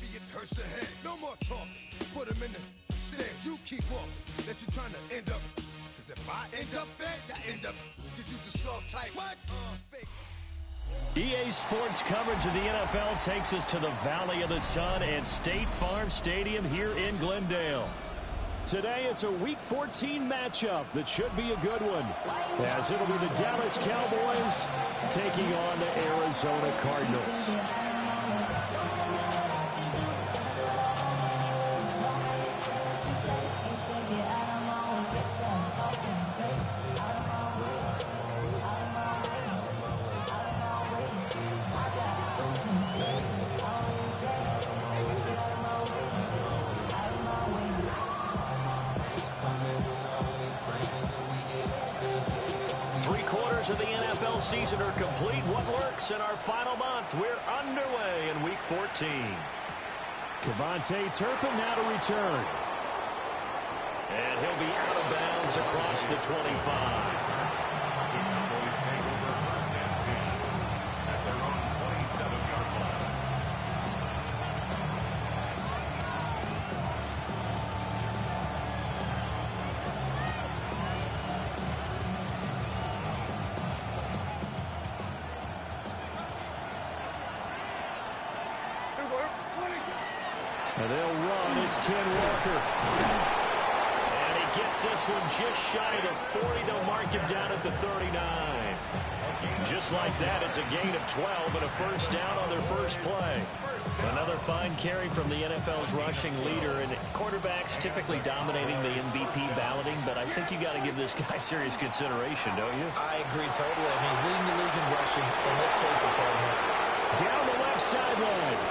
maybe it hurts the head. No more talk. Put him in the stand. You keep walking. That you trying to end up. Cause if I end up fed, I end up. Cause you just soft type. What? Fake. EA Sports coverage of the NFL takes us to the Valley of the Sun and State Farm Stadium here in Glendale. Today, it's a Week 14 matchup that should be a good one, as it'll be the Dallas Cowboys taking on the Arizona Cardinals. Of the NFL season are complete. What works in our final month? We're underway in Week 14. Kevontae Turpin now to return. And he'll be out of bounds across the 25. Cowboys take over first and 10 at their own 27-yard line. And they'll run. It's Ken Walker. And he gets this one just shy of the 40. They'll mark him down at the 39. Just like that, it's a gain of 12 and a first down on their first play. Another fine carry from the NFL's rushing leader. And quarterbacks typically dominating the MVP balloting, but I think you got to give this guy serious consideration, don't you? I agree totally. I mean, he's leading the league in rushing. In this case, a partner. Down the left sideline.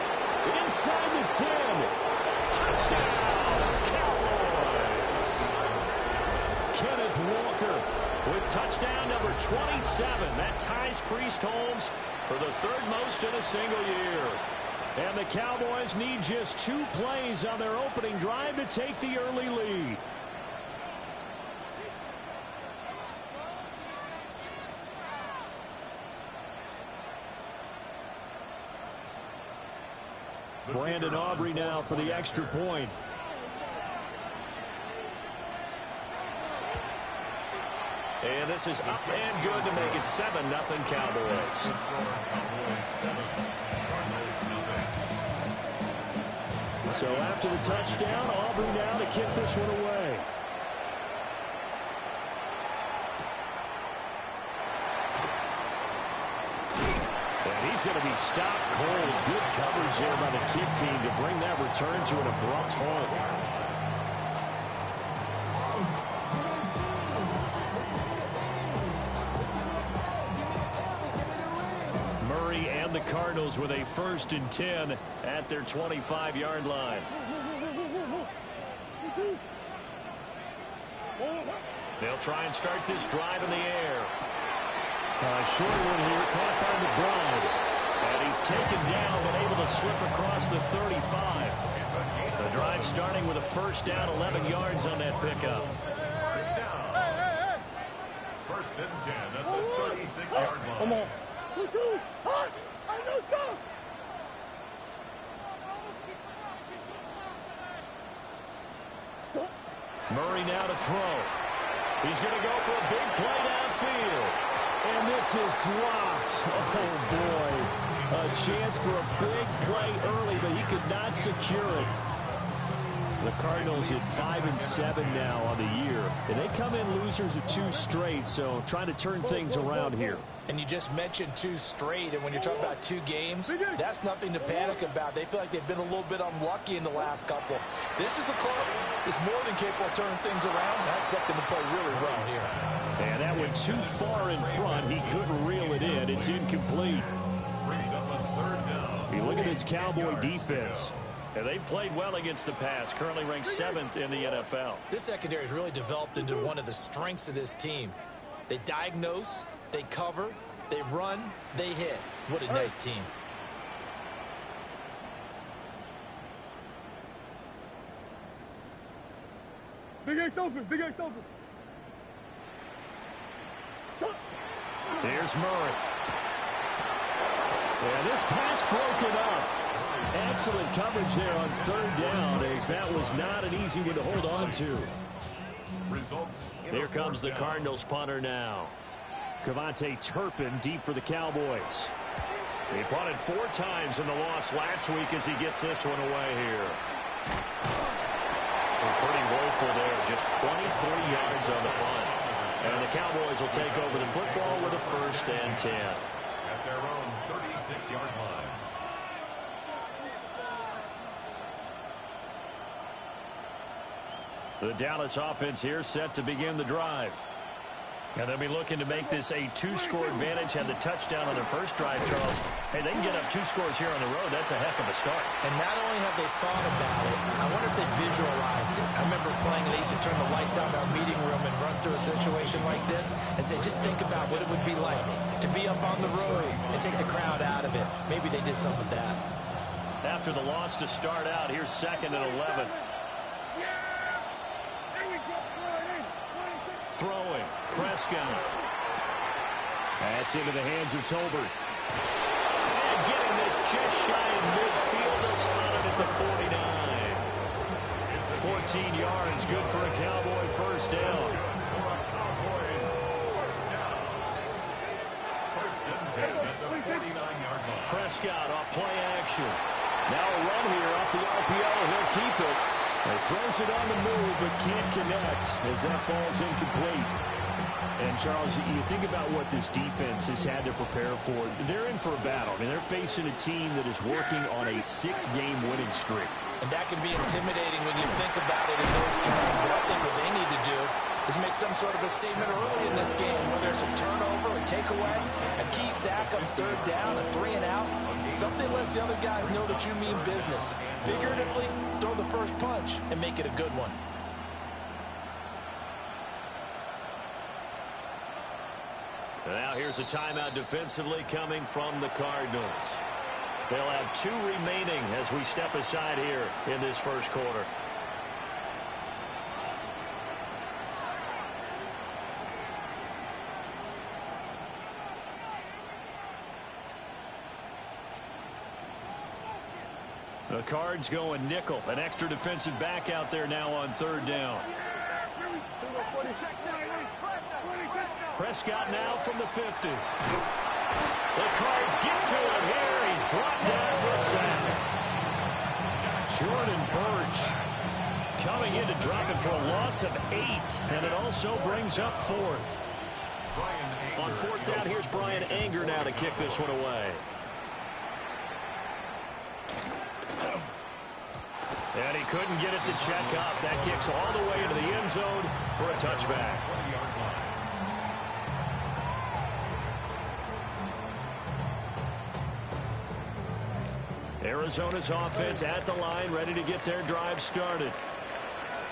Inside the 10. Touchdown, Cowboys. Kenneth Walker with touchdown number 27. That ties Priest Holmes for the third most in a single year. And the Cowboys need just 2 plays on their opening drive to take the early lead. Brandon Aubrey now for the extra point. And this is up and good to make it 7-0 Cowboys. So after the touchdown, Aubrey now to kick this one away. And he's going to be stopped cold. Good coverage there by the kick team to bring that return to an abrupt halt. Murray and the Cardinals with a 1st and 10 at their 25-yard line. They'll try and start this drive in the air. Short one here, caught by McBride. And he's taken down, but able to slip across the 35. The drive starting with a first down, 11 yards on that pickup. First down. First and 10 at the 36-yard line. Come on. 2-2. Hot. I know sauce. Murray now to throw. He's going to go for a big play downfield. And this is dropped. Oh, boy. A chance for a big play early, but he could not secure it. The Cardinals at 5-7 now on the year. And they come in losers of 2 straight, so trying to turn things around here. And you just mentioned 2 straight, and when you're talking about 2 games, that's nothing to panic about. They feel like they've been a little bit unlucky in the last couple. This is a club that's more than capable of turning things around. I expect them to play really well here. And that went too far in front. He couldn't reel it in. It's incomplete. Brings up a 3rd down. You look at this Cowboy defense. And they've played well against the pass, currently ranked 7th in the NFL. This secondary has really developed into one of the strengths of this team. They diagnose, they cover, they run, they hit. What a nice team. Big Ace open. Big Ace open. Here's Murray. And this pass broken up. And Excellent coverage there on third down, as that was not an easy one to hold on to. Results. Here comes the Cardinals punter now. Cavante Turpin deep for the Cowboys. He punted 4 times in the loss last week as he gets this one away here. Pretty woeful there, just 23 yards on the punt. And the Cowboys will take over the football with a 1st and 10. At their own 36-yard line. The Dallas offense here set to begin the drive. And they'll be looking to make this a 2-score advantage. Had the touchdown on their first drive, Charles. Hey, they can get up 2 scores here on the road. That's a heck of a start. And not only have they thought about it, I wonder if they visualized it. I remember playing, and they used to turn the lights on in our meeting room and run through a situation like this and say, just think about what it would be like to be up on the road and take the crowd out of it. Maybe they did some of that. After the loss to start out, here's 2nd and 11. Throwing. Prescott. That's into the hands of Tolbert. And getting this just shy of midfield. They'll spot it at the 49. 14 yards. Good for a Cowboy 1st down. Prescott off play action. Now a run here off the RPO. He'll keep it. He throws it on the move, but can't connect as that falls incomplete. And, Charles, you think about what this defense has had to prepare for. They're in for a battle. I mean, they're facing a team that is working on a 6-game winning streak. And that can be intimidating when you think about it in those terms. But I think what they need to do is make some sort of a statement early in this game, whether it's a turnover, a takeaway, a key sack on 3rd down, a 3-and-out. Something lets the other guys know that you mean business. Figuratively, throw the first punch and make it a good one. Now here's a timeout defensively coming from the Cardinals. They'll have 2 remaining as we step aside here in this 1st quarter. The Cards going nickel. An extra defensive back out there now on 3rd down. Prescott now from the 50. The Cards get to it here. He's brought down for a sack. Jordan Burch coming in to drop it for a loss of 8. And it also brings up 4th. On 4th down, here's Brian Anger now to kick this one away. And he couldn't get it to check up. That kicks all the way into the end zone for a touchback. Arizona's offense at the line, ready to get their drive started.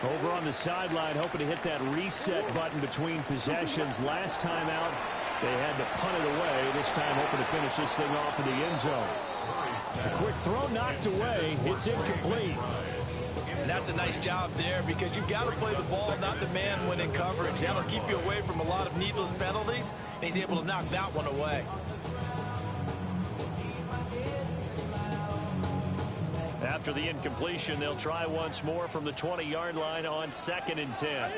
Over on the sideline, hoping to hit that reset button between possessions. Last time out, they had to punt it away. This time, hoping to finish this thing off in the end zone. A quick throw knocked away. It's incomplete. And that's a nice job there because you've got to play the ball, not the man when in coverage. That'll keep you away from a lot of needless penalties, and he's able to knock that one away. After the incompletion, they'll try once more from the 20-yard line on 2nd and 10.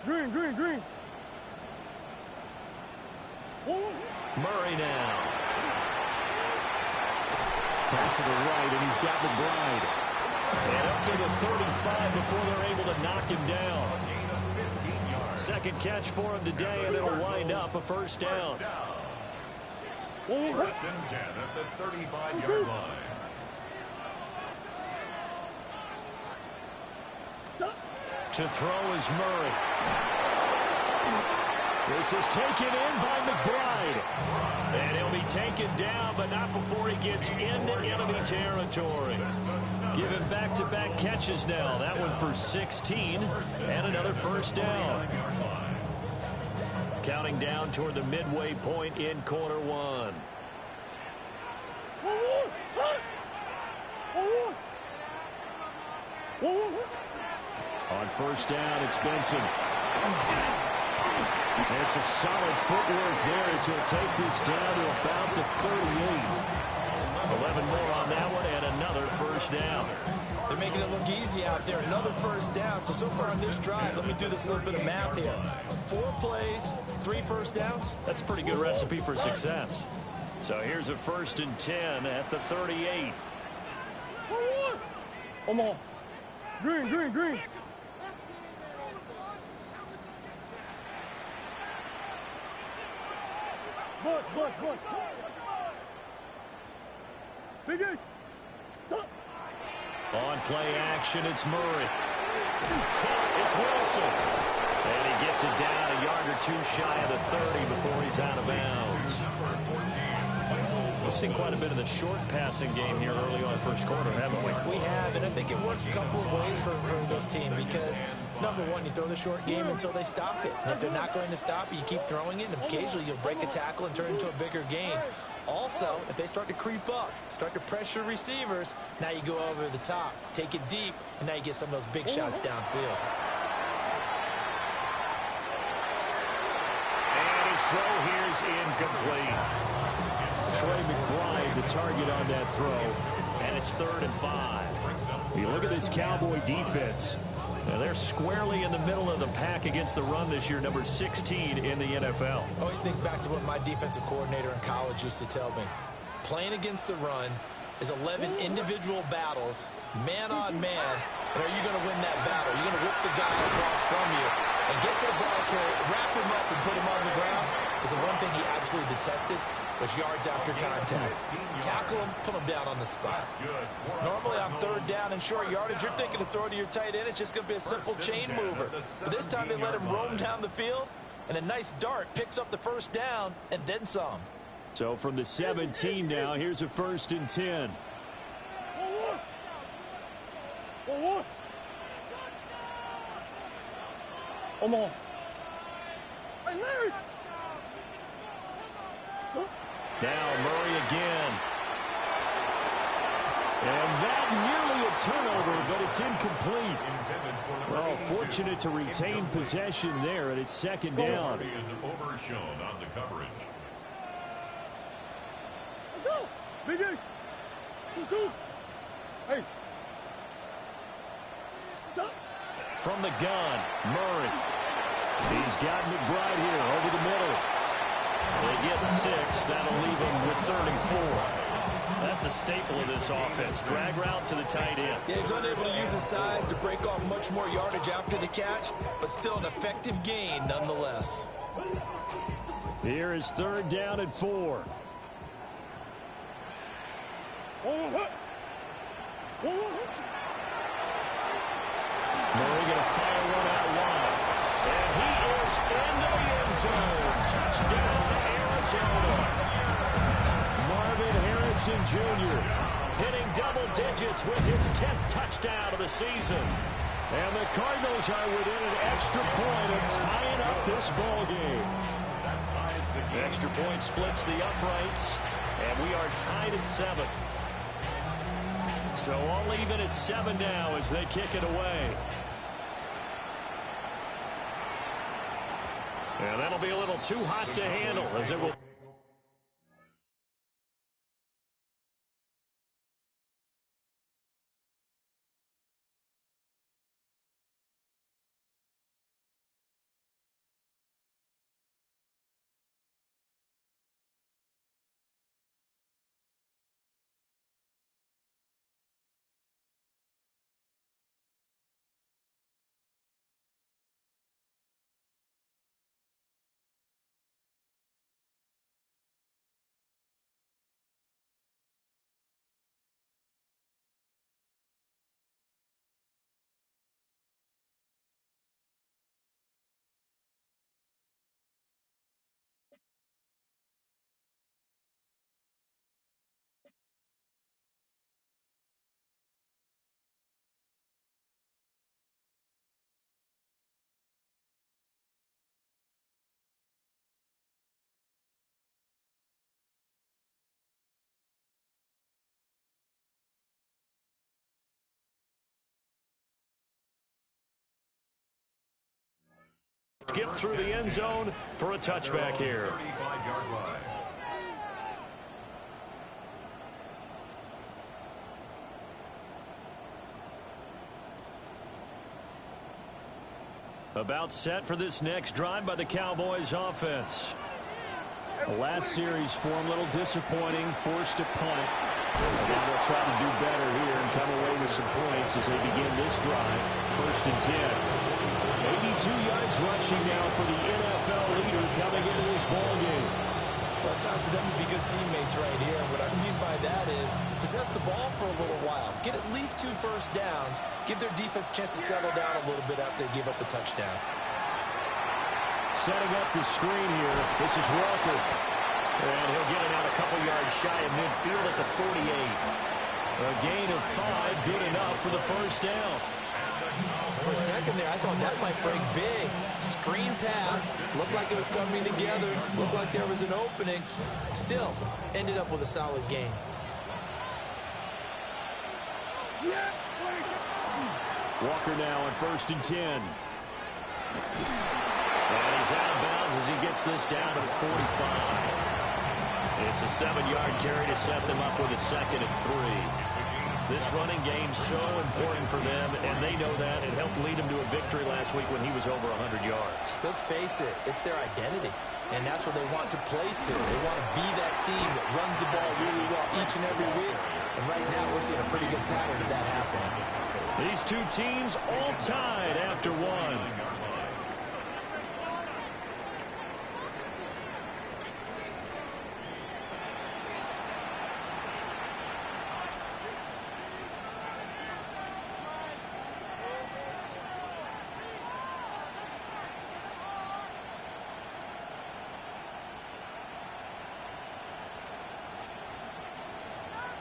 Green. Murray now. Pass to the right, and he's got McBride. And up to the 35 before they're able to knock him down. 2nd catch for him today, and it'll wind up a 1st down. 1st and 10 at the 35-yard line. To throw is Murray. This is taken in by McBride. And he'll be taken down, but not before he gets into enemy territory. Giving back-to-back catches now. That one for 16 and another 1st down. Counting down toward the midway point in quarter 1. On 1st down, it's Benson. And some solid footwork there as he'll take this down to about the 38. 11 more on that one and another first down. They're making it look easy out there. Another first down. So far on this drive, let me do this little bit of math here. 4 plays, 3 first downs. That's a pretty good recipe for success. So here's a 1st and 10 at the 38. Come on. Green, green, green. Bush, bush, bush. Big ace. Top. On play action, it's Murray. Caught, it's Wilson. And he gets it down a yard or 2 shy of the 30 before he's out of bounds. We've seen quite a bit of the short passing game here early on first quarter, haven't we? We have, and I think it works a couple of ways for this team because, number one, you throw the short game until they stop it. And if they're not going to stop it, you keep throwing it, and occasionally you'll break a tackle and turn it into a bigger gain. Also, if they start to creep up, start to pressure receivers, now you go over the top, take it deep, and now you get some of those big shots downfield. And his throw here is incomplete. Trey McBride, the target on that throw. And it's 3rd and 5. You look at this Cowboy defense. Now they're squarely in the middle of the pack against the run this year, number 16 in the NFL. Always think back to what my defensive coordinator in college used to tell me. Playing against the run is 11 individual battles, man on man, and are you going to win that battle? Are you going to whip the guy across from you and get to the ball carrier, wrap him up, and put him on the ground? Because the one thing he absolutely detested was yards after contact. Tackle him, put him down on the spot. Normally on 3rd down and short yardage, you're thinking to throw to your tight end. It's just going to be a simple chain mover. But this time they let him roam down the field, and a nice dart picks up the first down and then some. So from the 17 now, here's a 1st and 10. Come on. Hey, Larry. Now Murray again. And that nearly a turnover, but it's incomplete. Well, fortunate to retain possession there, and it's 2nd down. Overshown on the coverage. Let's go. Big ace. 2-2. Ace. Stop. From the gun, Murray. He's got McBride here over the middle. They get 6. That'll leave him with 3rd and 4. That's a staple of this offense. Drag route to the tight end. Yeah, he's unable to use his size to break off much more yardage after the catch, but still an effective gain nonetheless. Here is 3rd down and 4. Murray going to fire one out wide. And he is into the end zone. Touchdown, Arizona. Marvin Harrison Jr. hitting double digits with his 10th touchdown of the season. And the Cardinals are within an extra point of tying up this ball game. The extra point splits the uprights, and we are tied at 7. So all even at 7 now as they kick it away. And that'll be a little too hot to handle as it will skip through the end zone for a touchback here. 35-yard line. About set for this next drive by the Cowboys offense. The last series for him, a little disappointing, forced a punt. And now they'll try to do better here and come away with some points as they begin this drive. 1st and 10. 82 yards rushing now for the NFL leader coming into this ballgame. Well, it's time for them to be good teammates right here. And what I mean by that is possess the ball for a little while. Get at least 2 first downs. Give their defense a chance to settle down a little bit after they give up a touchdown. Setting up the screen here. This is Walker. And he'll get it out a couple yards shy of midfield at the 48. A gain of 5, good enough for the first down. For a second there, I thought that might break big. Screen pass. Looked like it was coming together. Looked like there was an opening. Still, ended up with a solid game. Walker now on 1st and 10. And he's out of bounds as he gets this down to the 45. It's a 7-yard carry to set them up with a 2nd and 3. This running game's so important for them, and they know that. It helped lead them to a victory last week when he was over 100 yards. Let's face it, it's their identity, and that's what they want to play to. They want to be that team that runs the ball really well each and every week, and right now we're seeing a pretty good pattern of that happening. These two teams all tied after one.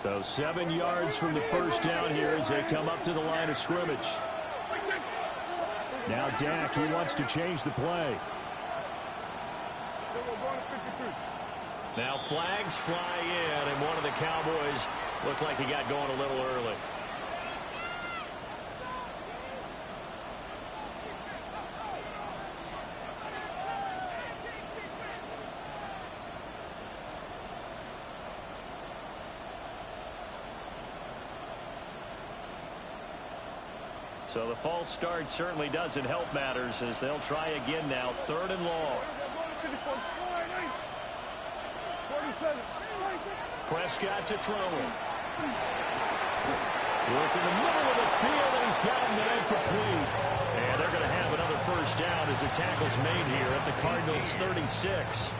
So 7 yards from the first down here as they come up to the line of scrimmage. Now Dak, he wants to change the play. Now flags fly in, and one of the Cowboys looked like he got going a little early. So the false start certainly doesn't help matters as they'll try again now. 3rd and long. Prescott to throw it. Work in the middle of the field, and he's got him there incomplete. And they're going to have another first down as the tackle's made here at the Cardinals' 36.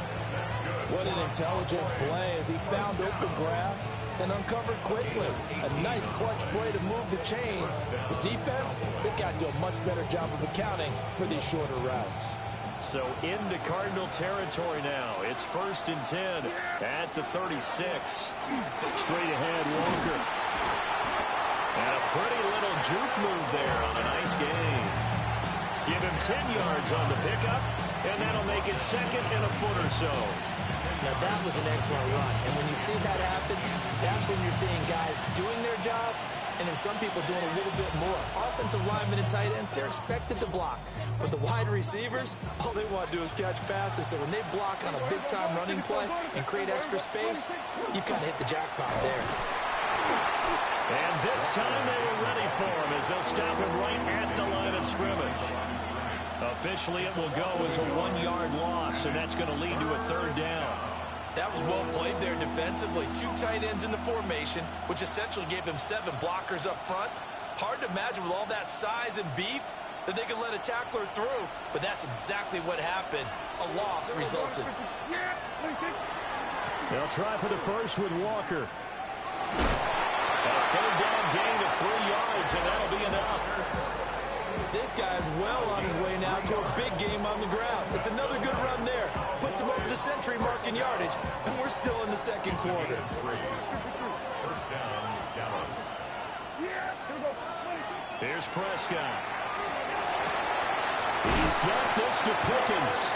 What an intelligent play as he found open grass and uncovered quickly. A nice clutch play to move the chains. The defense, they've got to do a much better job of accounting for these shorter routes. So into Cardinal territory now. It's 1st and 10 at the 36. Straight ahead, Walker. And a pretty little juke move there on a nice gain. Give him 10 yards on the pickup, and that'll make it 2nd and a foot or so. Now that was an excellent run, and when you see that happen, that's when you're seeing guys doing their job, and then some people doing a little bit more. Offensive linemen and tight ends, they're expected to block, but the wide receivers, all they want to do is catch passes, so when they block on a big-time running play and create extra space, you've kind of hit the jackpot there. And this time they were ready for him as they'll stop him right at the line of scrimmage. Officially, it will go as a 1-yard loss, and that's going to lead to a 3rd down. That was well played there defensively. 2 tight ends in the formation, which essentially gave them 7 blockers up front. Hard to imagine with all that size and beef that they could let a tackler through, but that's exactly what happened. A loss resulted. They'll try for the first with Walker. A 3rd down gain of 3 yards, and that'll be enough. This guy's well on his way now to a big game on the ground. It's another good run there. Puts him over the century mark in yardage, and we're still in the 2nd quarter. First down, Dallas. Here's Prescott. He's got this to Pickens.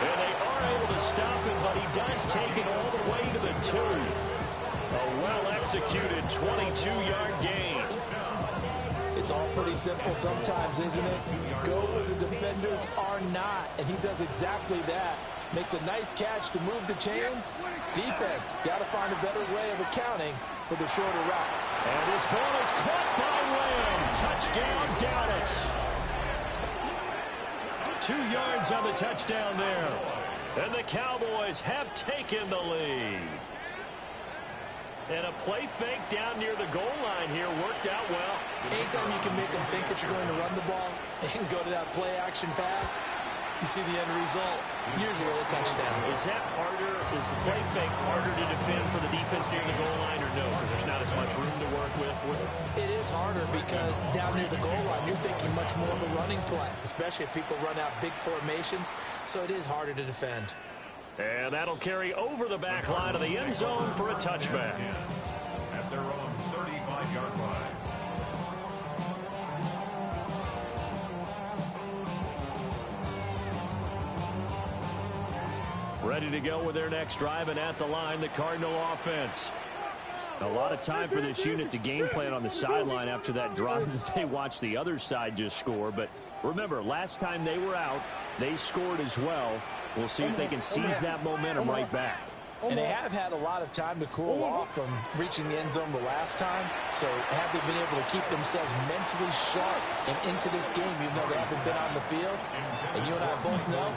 And they are able to stop him, but he does take it all the way to the 2. A well-executed 22-yard gain. It's all pretty simple sometimes, isn't it? Go where the defenders are not, and he does exactly that. Makes a nice catch to move the chains. Defense, got to find a better way of accounting for the shorter route. And this ball is caught by Lamb. Touchdown, Dallas. 2 yards on the touchdown there. And the Cowboys have taken the lead. And a play fake down near the goal line here worked out well. Anytime you can make them think that you're going to run the ball and go to that play action pass, you see the end result, usually a touchdown. Is that harder? Is the play fake harder to defend for the defense near the goal line or no? Because there's not as much room to work with? It is harder because down near the goal line, you're thinking much more of a running play, especially if people run out big formations. So it is harder to defend. And that'll carry over the back line of the end zone for a touchback. At their own 35-yard line. Ready to go with their next drive, and at the line, the Cardinal offense. A lot of time for this unit to game plan on the sideline after that drive that they watched the other side just score. But remember, last time they were out, they scored as well. We'll see if they can seize that momentum right back. And they have had a lot of time to cool off from reaching the end zone the last time. So have they been able to keep themselves mentally sharp and into this game, even though they haven't been on the field? And you and I both know,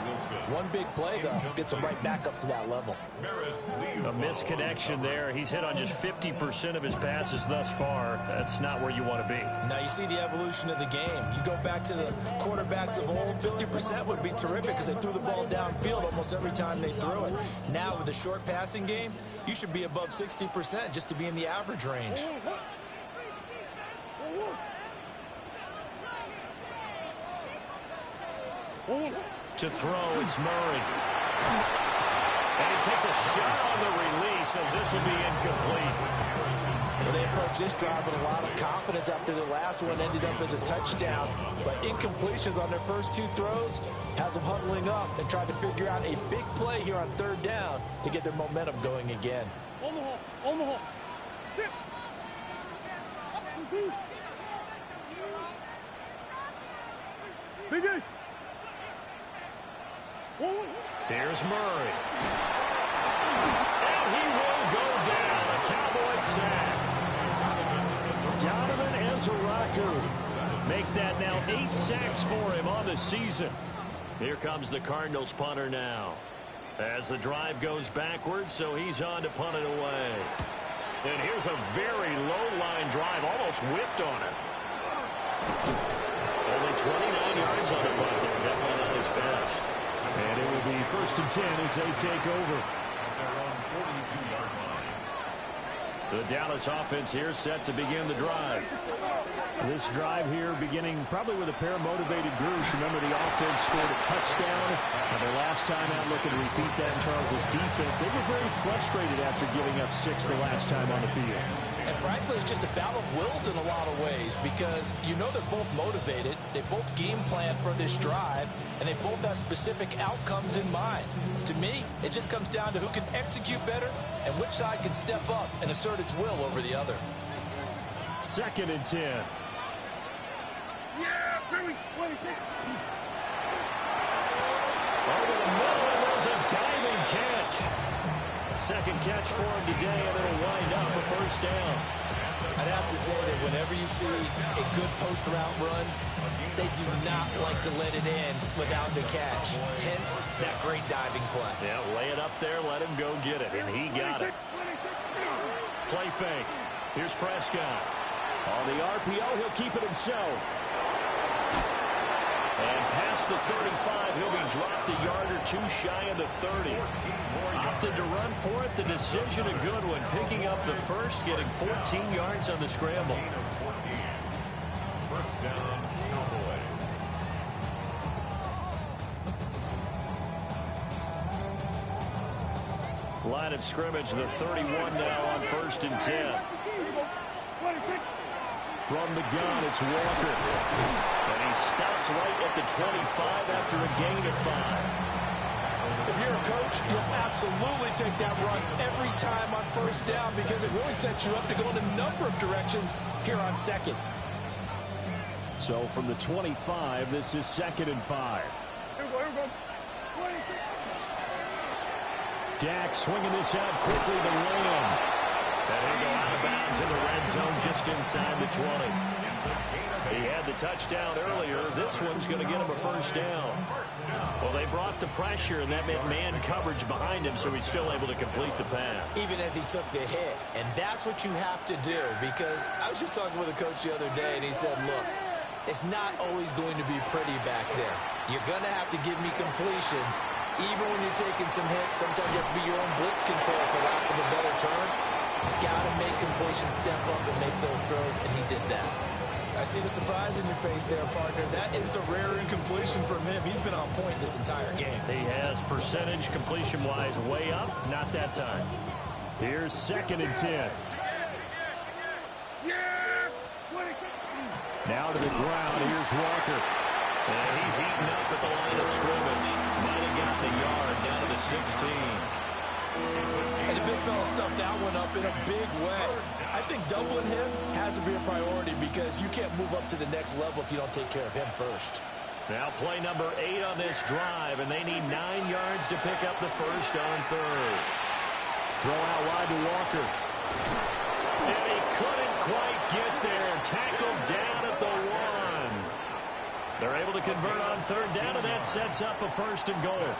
one big play, though, gets them right back up to that level. A misconnection there. He's hit on just 50% of his passes thus far. That's not where you want to be. Now, you see the evolution of the game. You go back to the quarterbacks of old, 50% would be terrific because they threw the ball downfield almost every time they threw it. Now, with a short passing game, you should be above 60% just to be in the average range. To throw, it's Murray. And he takes a shot on the release as this will be incomplete. Well, they approached this drive with a lot of confidence after the last one ended up as a touchdown. But incompletions on their first 2 throws has them huddling up and trying to figure out a big play here on 3rd down to get their momentum going again. Omaha. Sit. Biggest. Here's Murray. And he will go down. A Cowboys sack. Donovan Ezeraku. Make that now 8 sacks for him on the season. Here comes the Cardinals punter now. As the drive goes backwards, so he's on to punt it away. And here's a very low-line drive, almost whiffed on it. Only 29 yards on the punt there, definitely not his best. And it will be 1st and 10 as they take over. At their own 42-yard line. The Dallas offense here set to begin the drive. This drive here beginning probably with a pair of motivated groups. Remember, the offense scored a touchdown. And their last time out looking to repeat that in Charles' defense. They were very frustrated after giving up 6 the last time on the field. And frankly, it's just a battle of wills in a lot of ways because you know they're both motivated. They both game plan for this drive, and they both have specific outcomes in mind. To me, it just comes down to who can execute better and which side can step up and assert its will over the other. 2nd and 10. Yeah, Billy. Over the middle, and there's a diving catch. 2nd catch for him today, and it'll wind up a 1st down. I'd have to say that whenever you see a good post route run, they do not like to let it in without the catch. Hence, that great diving play. Yeah, lay it up there, let him go get it, and he got it. Play fake. Here's Prescott. On the RPO, he'll keep it himself. And past the 35, he'll be dropped a yard or 2 shy of the 30. Opted to run for it. The decision a good one. Picking up the 1st, getting 14 yards on the scramble. 1st down, Cowboys. Line of scrimmage, the 31 now on 1st and 10. From the gun, it's Walker. And he stopped right at the 25 after a gain of 5. If you're a coach, you'll absolutely take that run every time on 1st down because it really sets you up to go in a number of directions here on 2nd. So from the 25, this is 2nd and 5. Here we go. 26. Dak swinging this out quickly to Lamb. And he'll go out of bounds in the red zone just inside the 20. He had the touchdown earlier. This one's going to get him a first down. Well, they brought the pressure, and that meant man coverage behind him, so he's still able to complete the pass. Even as he took the hit. And that's what you have to do, because I was just talking with a coach the other day, and he said, look, it's not always going to be pretty back there. You're going to have to give me completions. Even when you're taking some hits, sometimes you have to be your own blitz control, for lack of a better term. Got to make completions step up and make those throws, and he did that. I see the surprise in your face there, partner. That is a rare incompletion from him. He's been on point this entire game. He has percentage completion-wise way up. Not that time. Here's 2nd and 10. Now to the ground. Here's Walker. And he's eaten up at the line of scrimmage. Might have gotten a yard down to the 16. And the big fella stuffed that one up in a big way. I think doubling him has to be a priority, because you can't move up to the next level if you don't take care of him first. Now play number 8 on this drive, and they need 9 yards to pick up the first on 3rd. Throw out wide to Walker. And he couldn't quite get there. Tackled down at the 1. They're able to convert on 3rd down, and that sets up a 1st and goal.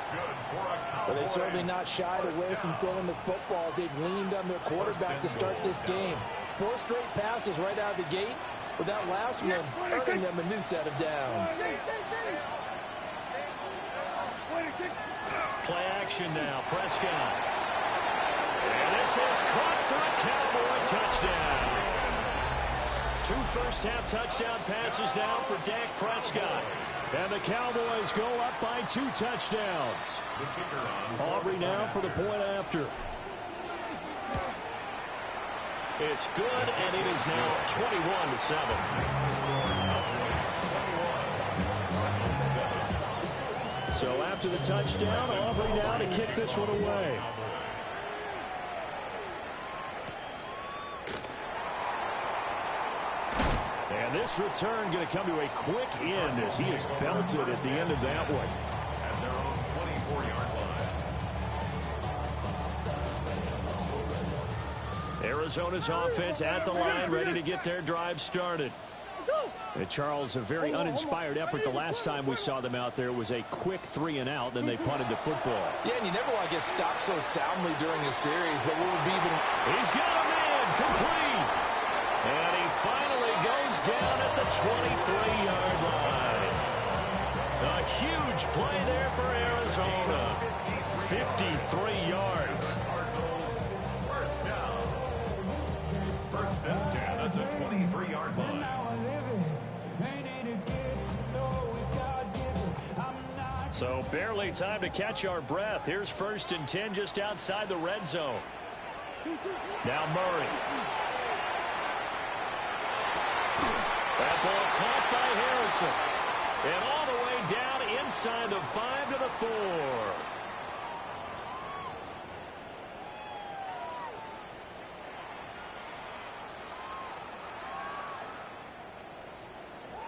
Well, they've certainly not shied away from throwing the footballs. They've leaned on their quarterback to start this game. 4 straight passes right out of the gate, with that last one earning them a new set of downs. Play action now. Prescott. And this is caught for a Cowboy touchdown. 2 first-half touchdown passes now for Dak Prescott. And the Cowboys go up by 2 touchdowns. Aubrey now for the point after. It's good, and it is now 21-7. So after the touchdown, Aubrey now to kick this one away. And this return going to come to a quick end as he is belted at the end of that one. At their own 24-yard line. Arizona's offense at the line, ready to get their drive started. And Charles, a very uninspired effort the last time we saw them out there. It was a quick 3-and-out, then they punted the football. Yeah, and you never want to get stopped so soundly during a series, but what would be even... He's got a man, complete! And he finally goes down at the 23-yard line. A huge play there for Arizona. 53 yards. First down. First and 10 at the 23-yard line. So barely time to catch our breath. Here's 1st and 10 just outside the red zone. Now Murray. That ball caught by Harrison. And all the way down inside the 5 to the 4.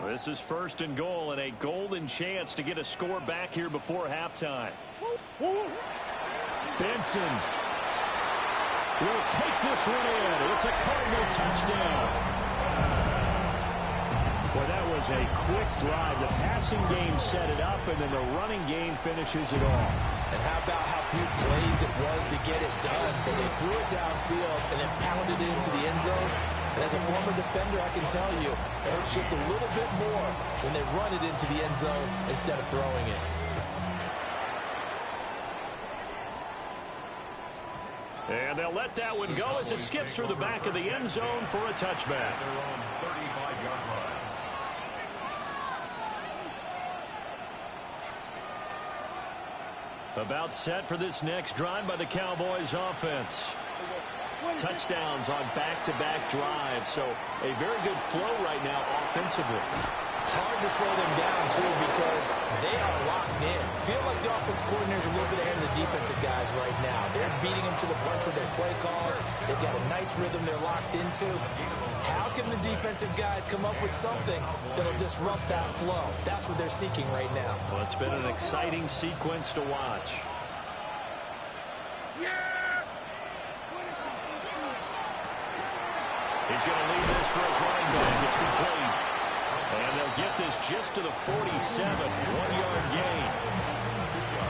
This is 1st and goal, and a golden chance to get a score back here before halftime. Benson will take this one in. It's a Cardinal touchdown. Well, that was a quick drive. The passing game set it up, and then the running game finishes it off. And how about how few plays it was to get it done? But they threw it downfield and then pounded it into the end zone. And as a former defender, I can tell you, it hurts just a little bit more when they run it into the end zone instead of throwing it. And they'll let that one go as it skips through the back of the end zone for a touchback. Their own 35-yard line. About set for this next drive by the Cowboys offense. Touchdowns on back-to-back drives, so a very good flow right now offensively. Hard to slow them down, too, because they are locked in. Feel like the offense coordinator's a little bit ahead of the defensive guys right now. They're beating them to the punch with their play calls. They've got a nice rhythm they're locked into. How can the defensive guys come up with something that'll disrupt that flow? That's what they're seeking right now. Well, it's been an exciting sequence to watch. He's going to leave this for his running back. It's complete. And they'll get this just to the 47, 1-yard gain.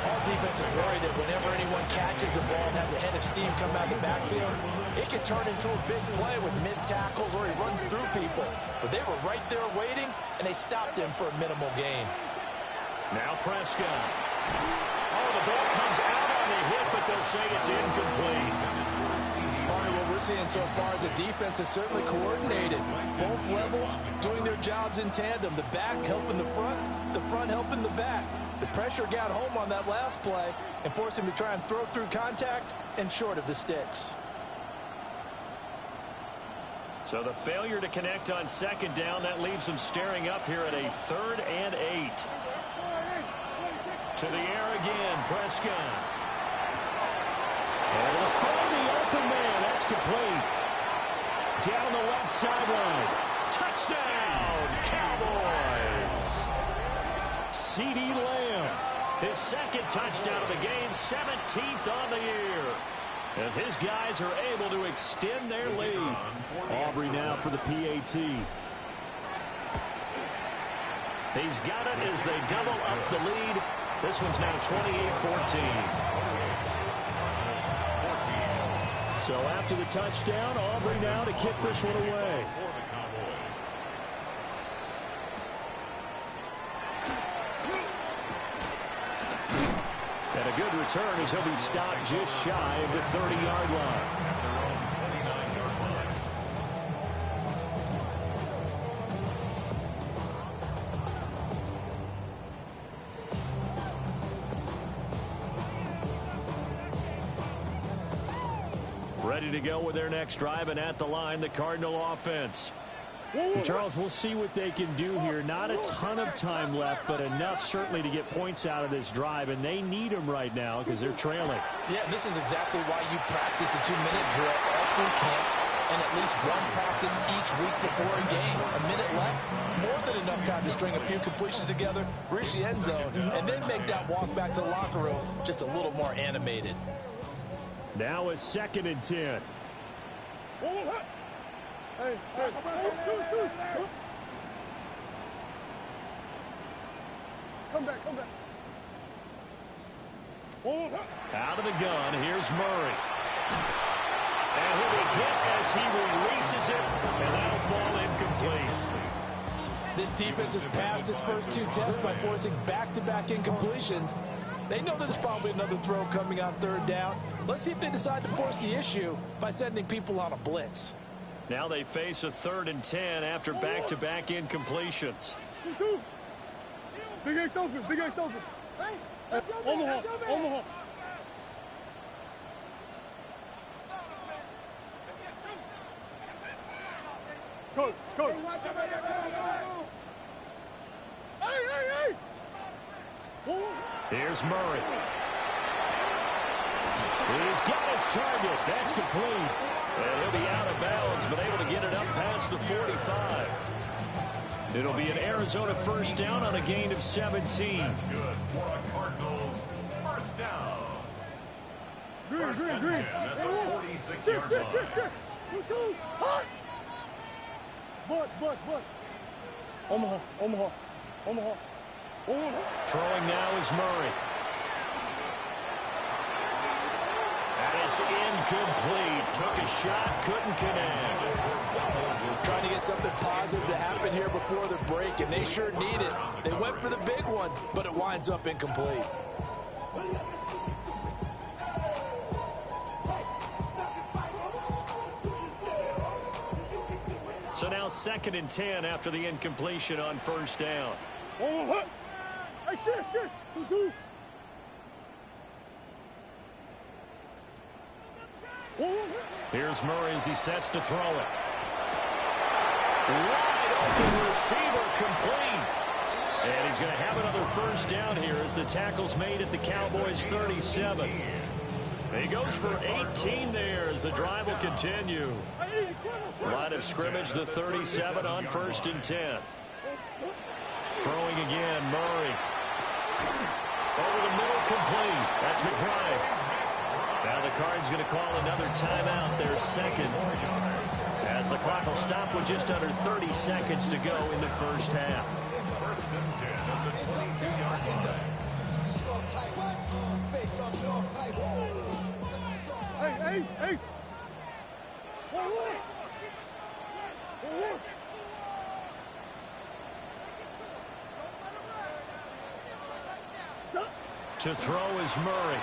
All defenses worry that whenever anyone catches the ball and has a head of steam coming out of the backfield, it can turn into a big play with missed tackles or he runs through people. But they were right there waiting, and they stopped him for a minimal gain. Now Prescott. Oh, the ball comes out on the hit, but they'll say it's incomplete. Part of what we're seeing so far is the defense is certainly coordinated. Both levels doing their jobs in tandem. The back helping the front helping the back. The pressure got home on that last play and forced him to try and throw through contact and short of the sticks. So the failure to connect on second down, that leaves them staring up here at a 3rd and 8. To the air again, Prescott. And they'll find the open man. That's complete. Down the left sideline. Touchdown, Cowboys. CeeDee Lamb, his second touchdown of the game, 17th on the year. As his guys are able to extend their lead. Aubrey now for the PAT. He's got it as they double up the lead. This one's now 28-14. So after the touchdown, Aubrey now to kick this one away. And a good return as he'll be stopped just shy of the 30-yard line. Ready to go with their next drive, and at the line, the Cardinal offense. And Charles, we'll see what they can do here. Not a ton of time left, but enough certainly to get points out of this drive, and they need them right now because they're trailing. Yeah, this is exactly why you practice a 2-minute drill all through camp and at least one practice each week before a game. A minute left, more than enough time to string a few completions together, reach the end zone, and then make that walk back to the locker room just a little more animated. Now a 2nd and 10. Hey. Come back. Out of the gun, here's Murray. And he'll be hit as he releases it, and that'll fall incomplete. This defense has passed its first 2 tests by forcing back-to-back incompletions. They know there's probably another throw coming on 3rd down. Let's see if they decide to force the issue by sending people on a blitz. Now they face a 3rd and 10 after back-to-back incompletions. Big X open. Omaha. Coach. Hey. Here's Murray. He's got his target. That's complete. And he'll be out of bounds, but able to get it up past the 45. It'll be an Arizona first down on a gain of 17. That's good for a Cardinals first down. Green. First and 10 at the 46-yard line. Two. Hot. Butch. Omaha. Throwing now is Murray. And it's incomplete. Took a shot, couldn't connect. Trying to get something positive to happen here before the break, and they sure need it. They went for the big one, but it winds up incomplete. So now 2nd and 10 after the incompletion on first down. Hey, shit. 2. Here's Murray as he sets to throw it. Wide looking receiver complete. And he's going to have another first down here as the tackle's made at the Cowboys' 37. He goes for 18 there as the drive will continue. Line of scrimmage, the 37 on 1st and 10. Throwing again, Murray. Over the middle, complete. That's McBride. Now the Cards going to call another timeout, their second, as the clock will stop with just under 30 seconds to go in the first half. 1st and 10 at the 22-yard line. Hey, Ace! Forward! To throw is Murray.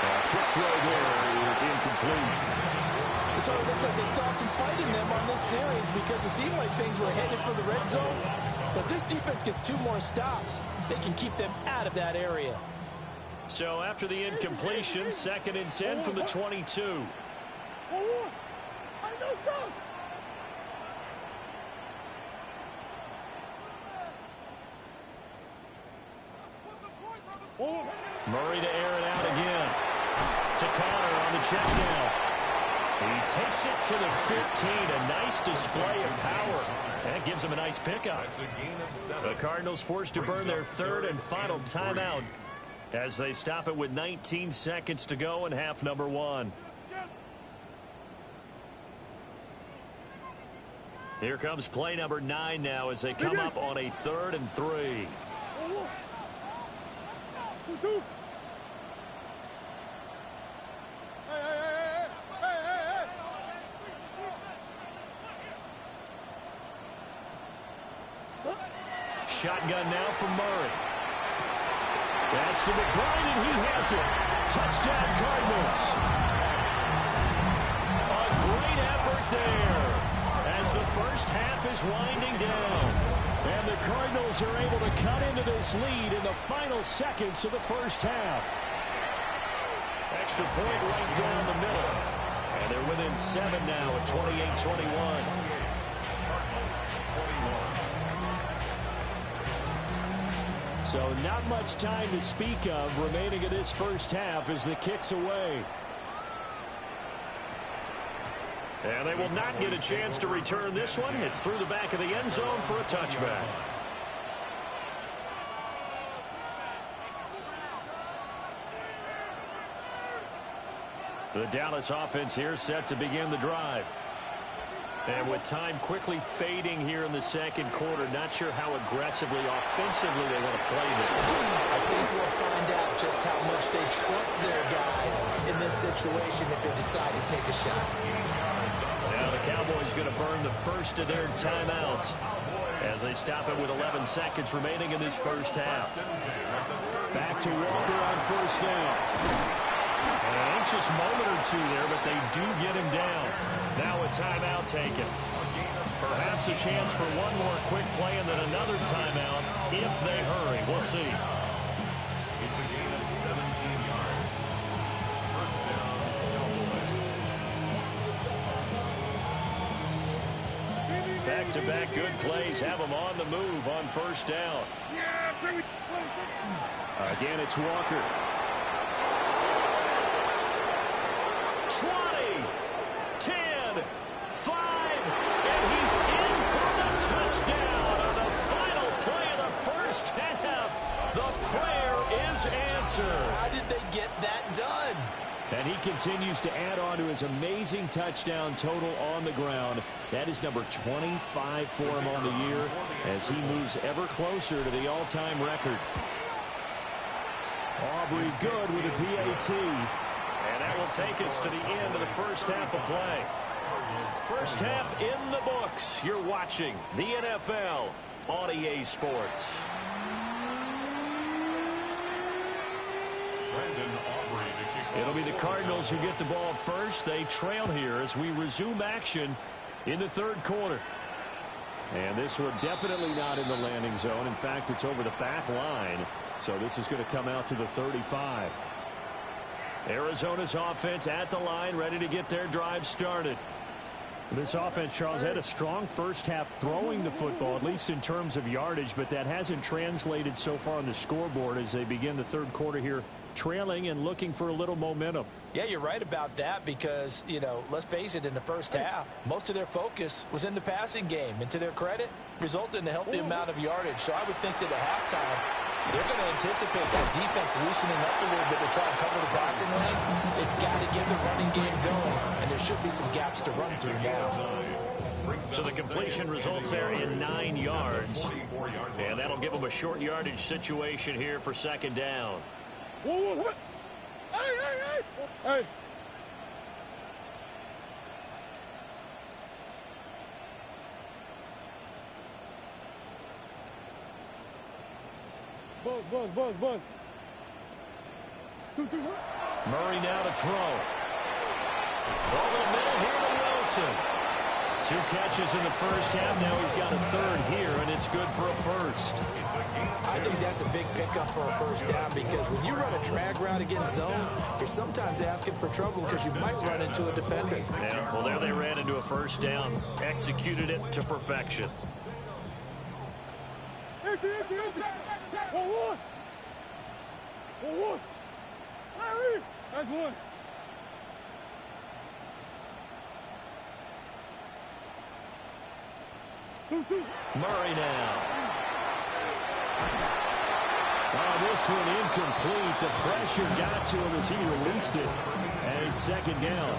A quick throw there is incomplete. So it looks like they stopped some fighting them on this series because it seemed like things were headed for the red zone. But this defense gets 2 more stops. They can keep them out of that area. So after the incompletion, 2nd and 10 from the 22. Murray to air it out again. To Connor on the check down. He takes it to the 15. A nice display of power. That gives him a nice pickup. The Cardinals forced to burn their 3rd and final timeout as they stop it with 19 seconds to go in half number 1. Here comes play number 9 now as they come up on a 3rd and 3. Shotgun now from Murray. That's to McBride, and he has it. Touchdown, Cardinals. A great effort there as the first half is winding down. And the Cardinals are able to cut into this lead in the final seconds of the first half. Extra point right down the middle. And they're within 7 now at 28-21. So not much time to speak of remaining in this first half as the kick's away. And they will not get a chance to return this one. It's through the back of the end zone for a touchback. The Dallas offense here set to begin the drive. And with time quickly fading here in the second quarter, not sure how aggressively, offensively they want to play this. I think we'll find out just how much they trust their guys in this situation if they decide to take a shot. Now the Cowboys going to burn the first of their timeouts as they stop it with 11 seconds remaining in this first half. Back to Walker on first down. An anxious moment or two there, but they do get him down. Now a timeout taken. Perhaps a chance for one more quick play and then another timeout if they hurry. We'll see. It's a gain of 17 yards. First down, Cowboys. Back-to-back good plays have them on the move on first down. Again, it's Walker. 20, 10, 5, and he's in for the touchdown on the final play of the first half. The prayer is answered. How did they get that done? And he continues to add on to his amazing touchdown total on the ground. That is number 25 for him on the year as he moves ever closer to the all-time record. Aubrey good with a PAT. And that will take us to the end of the first half of play. First half in the books. You're watching the NFL on EA Sports. It'll be the Cardinals who get the ball first. They trail here as we resume action in the third quarter. And this one definitely not in the landing zone. In fact, it's over the back line. So this is going to come out to the 35. Arizona's offense at the line, ready to get their drive started. This offense, Charles, had a strong first half throwing the football, at least in terms of yardage, but that hasn't translated so far on the scoreboard as they begin the third quarter here, trailing and looking for a little momentum. Yeah, you're right about that because, you know, let's face it, in the first half, most of their focus was in the passing game. And to their credit, resulted in a healthy amount of yardage. So I would think that at halftime, they're going to anticipate that defense loosening up a little bit to try and cover the passing lanes. They've got to get the running game going, and there should be some gaps to run through now. So the completion results there in 9 yards. And that'll give them a short yardage situation here for second down. Whoa. Hey. Buzz. 2-1. Murray now to throw. Over the middle here to Wilson. 2 catches in the first half. Now he's got a third here, and it's good for a first. I think that's a big pickup for a first down because when you run a drag route against zone, you're sometimes asking for trouble because you might run into a defender. Yeah, well, there they ran into a first down. Executed it to perfection. Empty. 1-1. Harry. That's one. Two. Murray now. Oh, this one incomplete. The pressure got to him as he released it. And it's second down.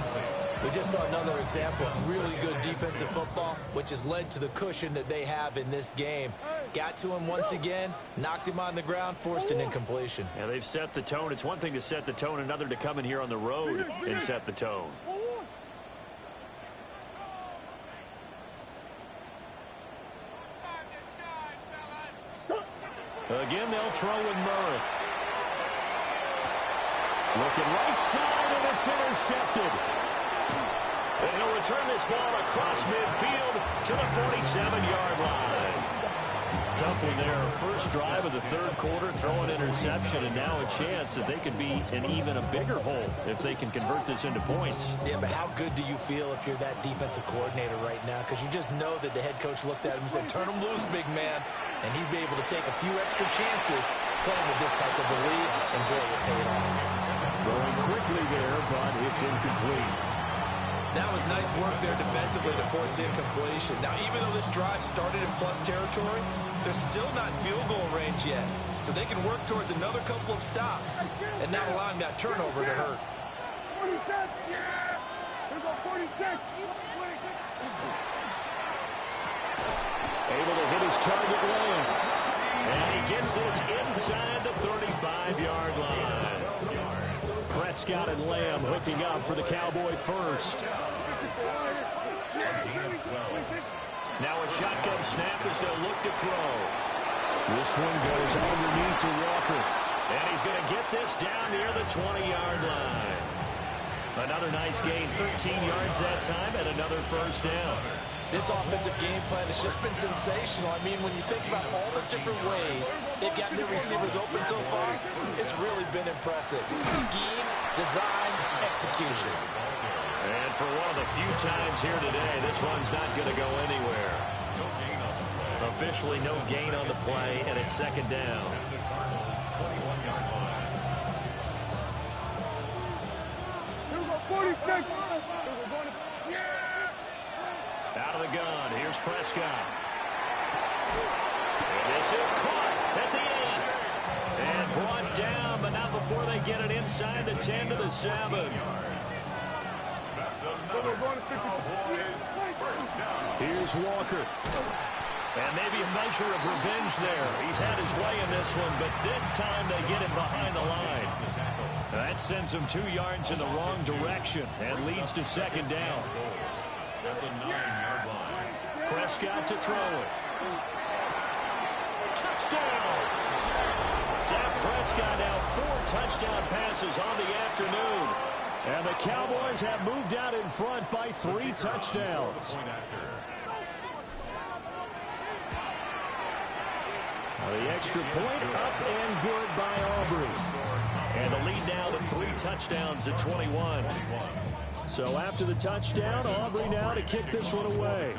We just saw another example of really good defensive football, which has led to the cushion that they have in this game. Got to him once again, knocked him on the ground, forced an incompletion. Yeah, they've set the tone. It's one thing to set the tone, another to come in here on the road and set the tone. Again, they'll throw with Murray. Looking right side, and it's intercepted. And he'll return this ball across midfield to the 47-yard line. Tough one there. First drive of the third quarter, throw an interception, and now a chance that they could be in even a bigger hole if they can convert this into points. Yeah, but how good do you feel if you're that defensive coordinator right now? Because you just know that the head coach looked at him and said, turn him loose, big man. And he'd be able to take a few extra chances playing with this type of a lead, and boy, it paid off. Throwing quickly there, but it's incomplete. That was nice work there defensively to force the incompletion. Now, even though this drive started in plus territory, they're still not in field goal range yet. So they can work towards another couple of stops and not allowing that turnover to hurt. 46! Yeah! Here's a 46! Able to hit his target Lamb. And he gets this inside the 35-yard line. Prescott and Lamb hooking up for the Cowboy first. Now a shotgun snap as they'll look to throw. This one goes underneath to Walker. And he's going to get this down near the 20-yard line. Another nice gain, 13 yards that time, and another first down. This offensive game plan has just been sensational. I mean, when you think about all the different ways they've gotten their receivers open so far, it's really been impressive. Scheme, design, execution. And for one of the few times here today, this one's not going to go anywhere. Officially no gain on the play, and it's second down. Here's a 46! Out of the gun, here's Prescott. And this is caught at the end. And brought down, but not before they get it inside the 10 to the 7. Here's Walker. And maybe a measure of revenge there. He's had his way in this one, but this time they get him behind the line. That sends him 2 yards in the wrong direction and leads to second down. At the 9-yard line. Prescott to throw it. Touchdown! Dak Prescott now 4 touchdown passes on the afternoon. And the Cowboys have moved out in front by 3 touchdowns. The extra point up and good by Aubrey. And the lead now to 3 touchdowns at 21. So after the touchdown, Aubrey now to kick this one away.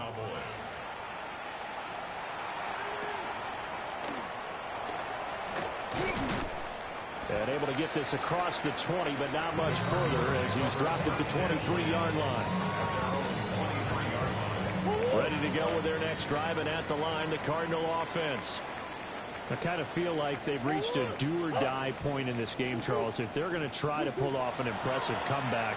And able to get this across the 20, but not much further as he's dropped it to 23-yard line. Ready to go with their next drive, and at the line, the Cardinal offense. I kind of feel like they've reached a do-or-die point in this game, Charles. If they're going to try to pull off an impressive comeback,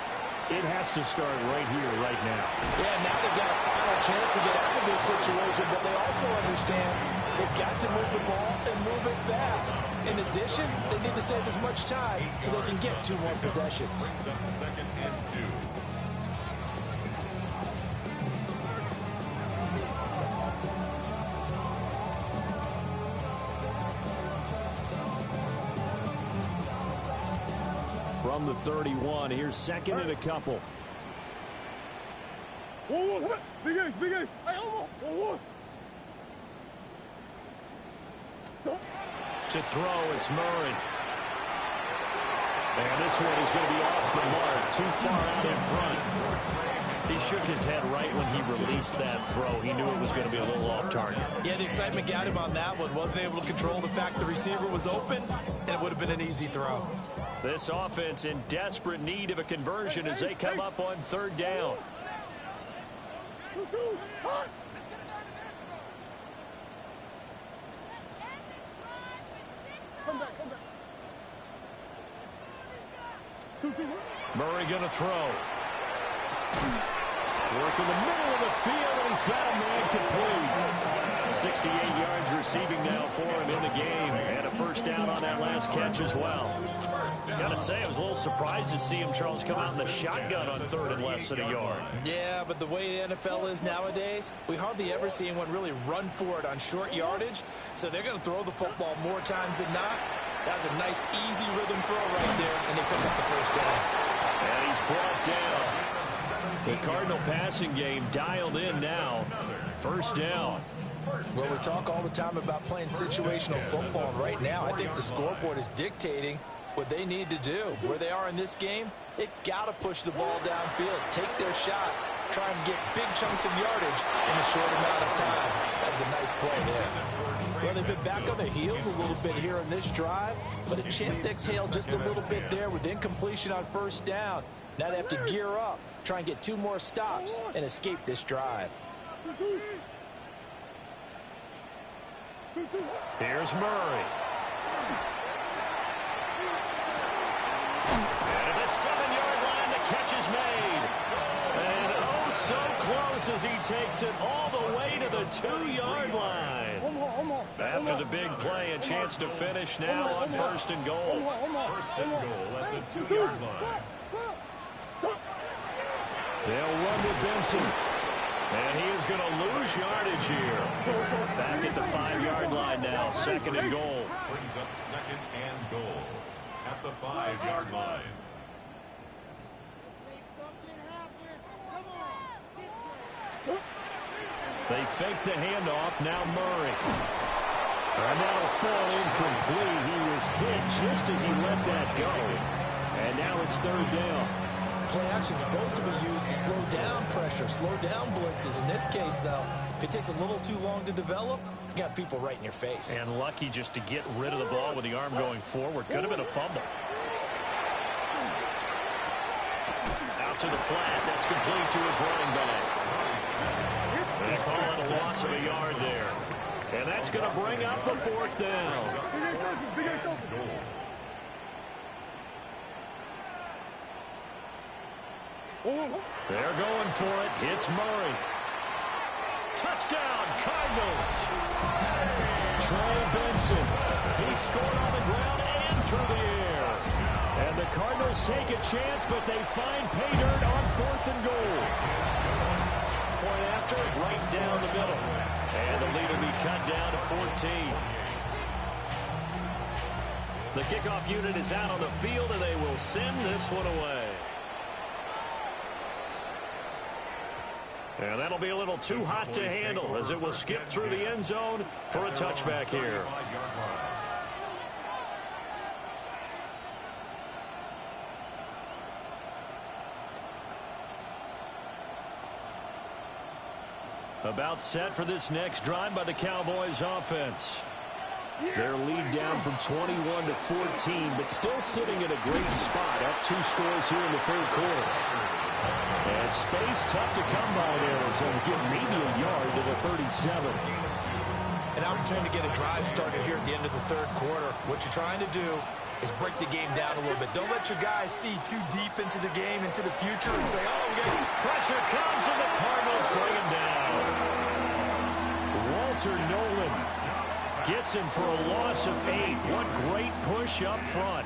it has to start right here, right now. Yeah, now they've got a final chance to get out of this situation, but they also understand they've got to move the ball and move it fast. In addition, they need to save as much time so they can get 2 more possessions. Brings up 2nd and 2. From the 31, here's 2nd and a couple. Big Ace, Big Ace. Hey, Omar. To throw, it's Murray. And this one is going to be off the mark, too far out in front. He shook his head right when he released that throw. He knew it was going to be a little off target. Yeah, the excitement got him on that one. Wasn't able to control the fact the receiver was open, and it would have been an easy throw. This offense in desperate need of a conversion as they come up on 3rd down. Come back. Murray going to throw. Work in the middle of the field, and he's got a man complete. 68 yards receiving now for him in the game, and a first down on that last catch as well. Gotta say, I was a little surprised to see him, Charles, come out in the shotgun on 3rd and less than a yard. Yeah, but the way the NFL is nowadays, we hardly ever see anyone really run for it on short yardage, so they're going to throw the football more times than not. That was a nice, easy rhythm throw right there, and they pick up the first down. And he's brought down. The Cardinal passing game dialed in now. First down. Well, we talk all the time about playing situational football. Right now, I think the scoreboard is dictating what they need to do. Where they are in this game, they've got to push the ball downfield, take their shots, try and get big chunks of yardage in a short amount of time. That's a nice play there. Well, they've been back on their heels a little bit here in this drive, but a chance to exhale just a little bit there with incompletion on first down. Now they have to gear up, try and get 2 more stops and escape this drive. Here's Murray. And at the 7-yard line, the catch is made. And oh, so close as he takes it all the way to the 2-yard line. After the big play, a chance to finish now on 1st and goal. 1st and goal at the 2-yard line. They'll run with Benson. And he is going to lose yardage here. Back at the 5-yard line now, 2nd and goal. Brings up 2nd and goal at the 5-yard line. They fake the handoff, now Murray. And that'll fall incomplete. He was hit just as he let that go. And now it's 3rd down. Play action is supposed to be used to slow down pressure, slow down blitzes. In this case, though, if it takes a little too long to develop, you got people right in your face. And lucky just to get rid of the ball with the arm going forward. Could have been a fumble. Out to the flat. That's complete to his running back. They call it a loss of a yard there. And that's going to bring up the 4th down. They're going for it. It's Murray. Touchdown, Cardinals. Trey Benson. He scored on the ground and through the air. And the Cardinals take a chance, but they find pay dirt on 4th and goal. Point after, right down the middle. And the lead will be cut down to 14. The kickoff unit is out on the field, and they will send this one away. And that'll be a little too hot to handle as it will skip through the end zone for a touchback here. About set for this next drive by the Cowboys offense. Their lead down from 21 to 14, but still sitting in a great spot. Up 2 scores here in the third quarter. And space tough to come by there as they'll get maybe a yard to the 37. An opportunity to get a drive started here at the end of the third quarter. What you're trying to do is break the game down a little bit. Don't let your guys see too deep into the game, into the future, and say, oh, we got pressure comes, and the Cardinals bring him down. Walter Nolan gets him for a loss of 8. What great push up front.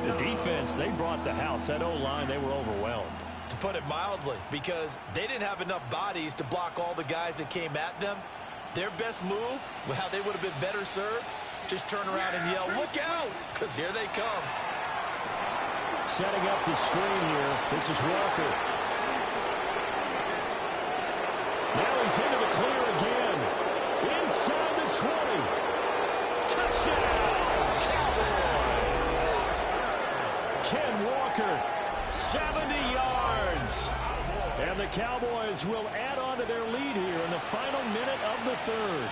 The defense, they brought the house. That O-line, they were overwhelmed. To put it mildly, because they didn't have enough bodies to block all the guys that came at them. Their best move, how they would have been better served, just turn around and yell, look out, because here they come. Setting up the screen here. This is Walker. Now he's into the clear again. Inside the 20. Touchdown, Cowboys. Ken Walker, 70 yards. And the Cowboys will add on to their lead here in the final minute of the third.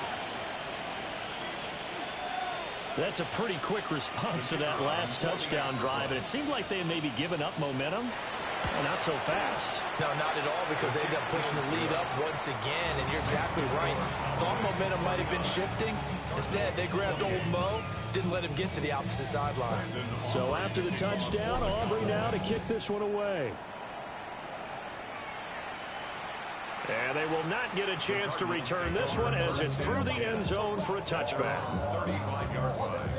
That's a pretty quick response to that last touchdown drive, and it seemed like they had maybe given up momentum. Well, not so fast. No, not at all, because they ended up pushing the lead up once again, and you're exactly right. Thought momentum might have been shifting. Instead, they grabbed old Mo, didn't let him get to the opposite sideline. So after the touchdown, Aubrey now to kick this one away. And they will not get a chance to return this one as it's through the end zone for a touchback. 35-yard line.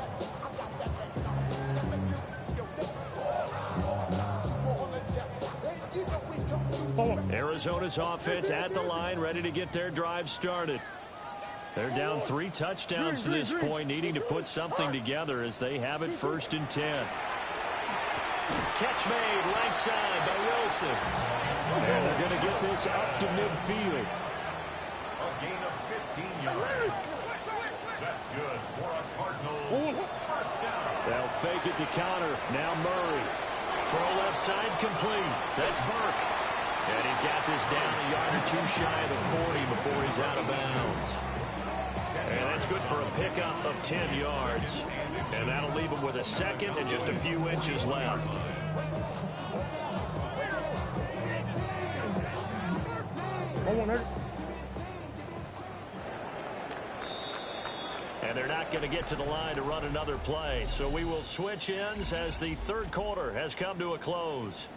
Arizona's offense at the line, ready to get their drive started. They're down 3 touchdowns to this point, needing to put something together as they have it 1st and 10. Catch made right side by Wilson. And they're going to get this up to midfield. A gain of 15 yards. That's good for a Cardinals first down. They'll fake it to counter. Now Murray. Throw left side complete. That's Burke. And he's got this down a yard or 2 shy of the 40 before he's out of bounds. And that's good for a pickup of 10 yards. And that'll leave him with a second and just a few inches left. And they're not going to get to the line to run another play. So we will switch ends as the third quarter has come to a close.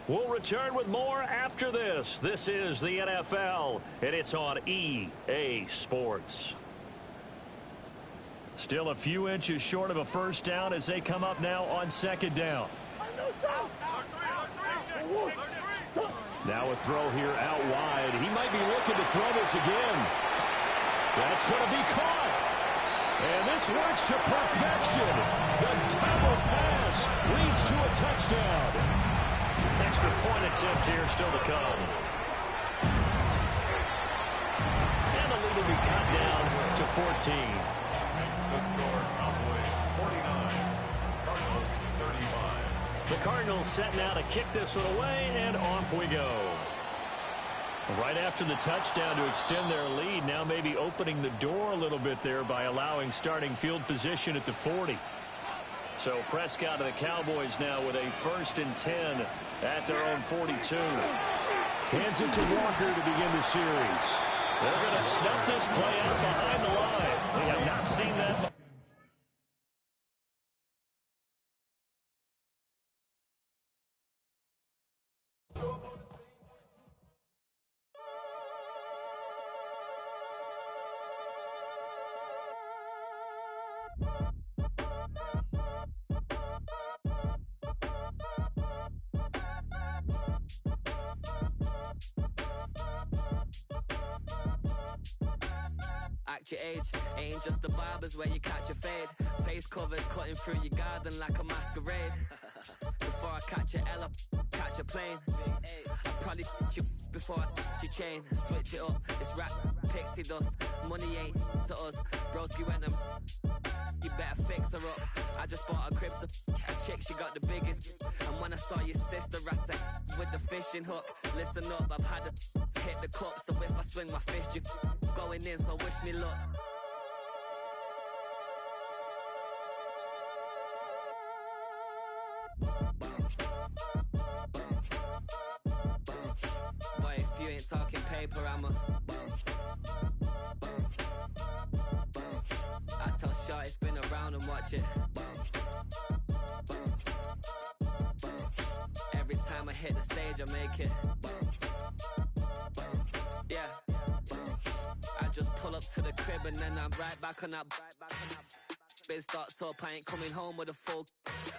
We'll return with more after this. This is the NFL, and it's on EA Sports. Still a few inches short of a first down as they come up now on 2nd down. Now a throw here out wide. He might be looking to throw this again. That's going to be caught. And this works to perfection. The double pass leads to a touchdown. Extra point attempt here still to come. And the lead will be cut down to 14. Makes the score Cowboys 49, Cardinals 35. The Cardinals set now to kick this one away, and off we go. Right after the touchdown to extend their lead, now maybe opening the door a little bit there by allowing starting field position at the 40. So Prescott and the Cowboys now with a 1st and 10 at their own 42. Hands it to Walker to begin the series. They're going to snuff this play out behind the line. We have not seen that. Act your age, ain't just the barbers where you catch a fade. Face covered, cutting through your garden like a masquerade. Before I catch a L up, catch a plane. I'd probably you before I your chain. Switch it up, it's rap, pixie dust. Money ain't to us. Broski went and you better fix her up. I just bought a crib to a chick, she got the biggest. And when I saw your sister rat with the fishing hook, listen up, I've had a hit the cup, so if I swing my fist, you going in, so wish me luck. Boy, if you ain't talking paper, I'm a I tell Shorty spin around and watch it. Every time I hit the stage, I make it. Yeah. I just pull up to the crib and then I'm right back on that. Been starts up, I ain't coming home with a full.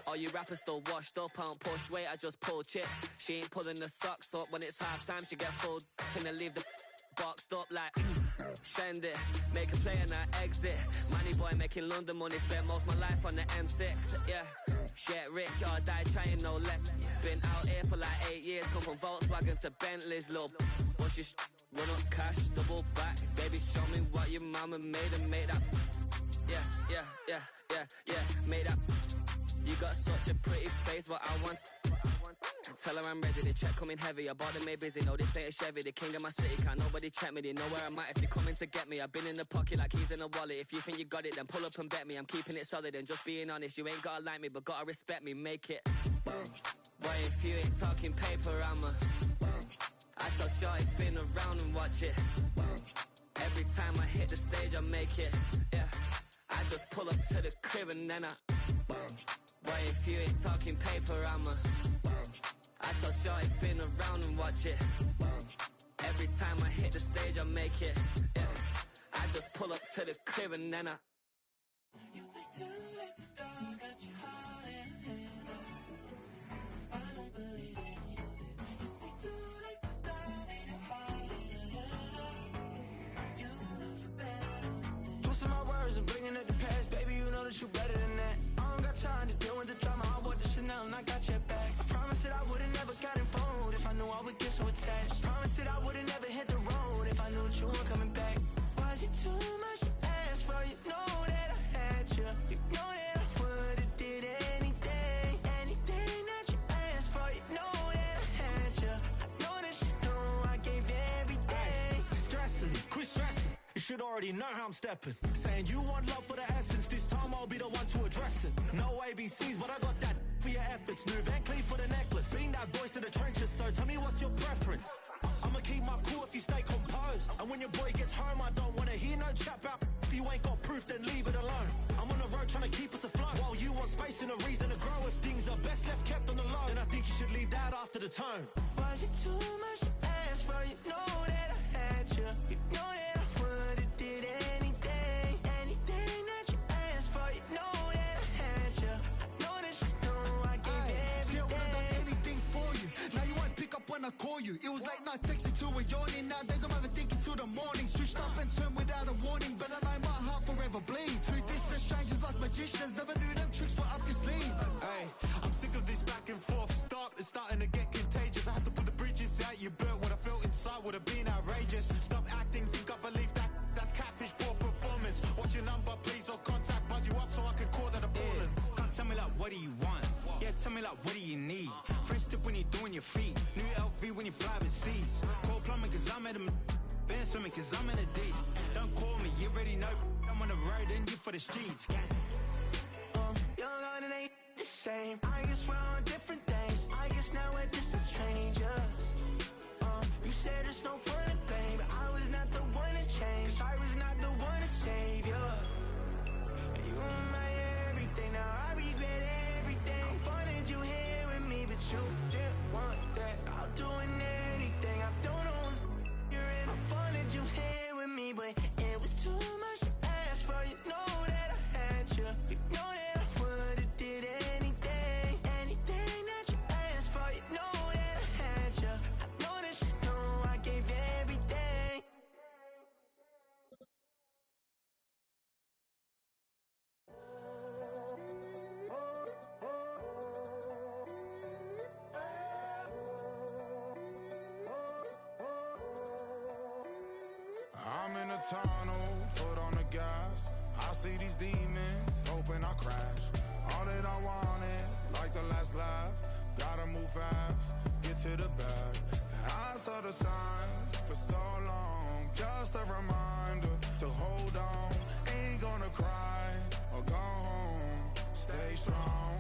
All you rappers still washed up, I don't push weight, I just pull chips. She ain't pulling the socks up when it's half time, she get full. Finna leave the boxed up like send it, make a play and I exit. Money boy making London money, spent most of my life on the M6. Yeah, get rich or die trying, no let. Been out here for like 8 years, come from Volkswagen to Bentley's, little. What's your run up cash, double back. Baby, show me what your mama made and made that. Yeah, made that. You got such a pretty face, but I want. Tell her I'm ready, the check coming heavy. I bought them made busy, no this ain't a Chevy. The king of my city, can't nobody check me. They know where I'm at if they coming to get me. I've been in the pocket like keys in a wallet. If you think you got it, then pull up and bet me. I'm keeping it solid and just being honest. You ain't gotta like me, but gotta respect me, make it. Boy, if you ain't talking paper, I'm a I tell Shorty spin around and watch it. Every time I hit the stage, I make it. Yeah, I just pull up to the crib and then I boy, if you ain't talking paper, I'm a I tell Shorty spin around and watch it. Every time I hit the stage, I make it. Yeah, I just pull up to the crib and then I You say too late to start, got your heart in hand. I don't believe any of it. You say too late to start, ain't your heart in hand. You know you better than this. Twisting my words and bringing up the past, baby, you know that you better than that. I don't got time to deal with the drama, I bought the Chanel and I got your back. I promised that I would've never gotten phone if I knew I would get so attached. I promised that I would've never hit the road if I knew that you weren't coming back. Was it too much to ask for? You know that I had you. You know that I would've did anything, anything that you asked for. You know that I had you. I know that you know I gave everything. Stressing, quit stressing. You should already know how I'm stepping. Saying you want love for the essence. This time I'll be the one to address it. No ABCs, but I got that for your efforts. New Van Cleef for the necklace. Being that voice in the trenches, so tell me what's your preference. I'ma keep my cool if you stay composed. And when your boy gets home, I don't wanna hear no chat about. If you ain't got proof, then leave it alone. I'm on the road trying to keep us afloat. While you want space and a reason to grow. If things are best left kept on the low, then I think you should leave that after the tone. Was it too much to ask for? You know that I had you. You know that I would've did anything, anything that you asked for. You know that I had you. I know that you know I gave everything. See, I would've done anything for you. Now you won't pick up when I call you. It was late night texting to a yawning. Nowadays I'm overthinking till the morning. Switched up and turned without a warning, but I know my heart forever bleed. Truth is that strangers like magicians never knew them tricks were up your sleeve. Hey, I'm sick of this back and forth. It's starting to get contagious. I have to put the bridges out you built. What I felt inside would have been outrageous. Stop acting, think I believe that. That's catfish, poor performance. What's your number, please, or contact. Buzz you up so I can call that a ballin'. Can't tell me like, what do you want? Yeah, tell me like, what do you need? French tip when you're doing your feet. New LV when you fly overseas. Call plumbing cause I'm at a band swimming cause I'm in a deep. Don't call me, you already know. I'm on the road and you for the streets. Young on it ain't the same. I guess we're on different things. I guess now we're distant strangers. You said it's no fun to blame, but I was not the one to change. 'Cause I was not the one to save you. You were my everything, now I regret everything. I wanted you here with me, but you didn't want that. I'll do anything, I don't know what's you're in. I wanted you here with me, but it was too much to ask for. You know that I had you. You know that I would've did anything, anything that you asked for. You know that I had you. I know that you know I gave everything. I'm in a tunnel, foot on the gas. I see these demons, hoping I crash. All that I wanted, like the last laugh. Gotta move fast, get to the bag. I saw the signs for just a reminder to hold on. Ain't gonna cry or go home. Stay strong,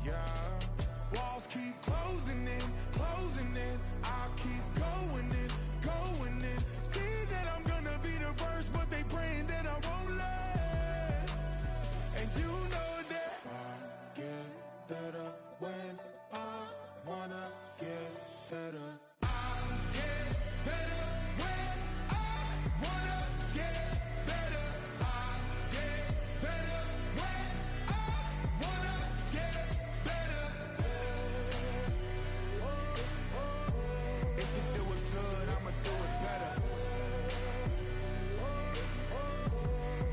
yeah. Walls keep closing in, closing in. I'll keep going in, going in. See that I'm gonna be the first, but they praying that I won't let. And you know that I get better when I wanna get better. I get better when I wanna get better. I get better when I wanna get better. If you do it good, I'ma do it better.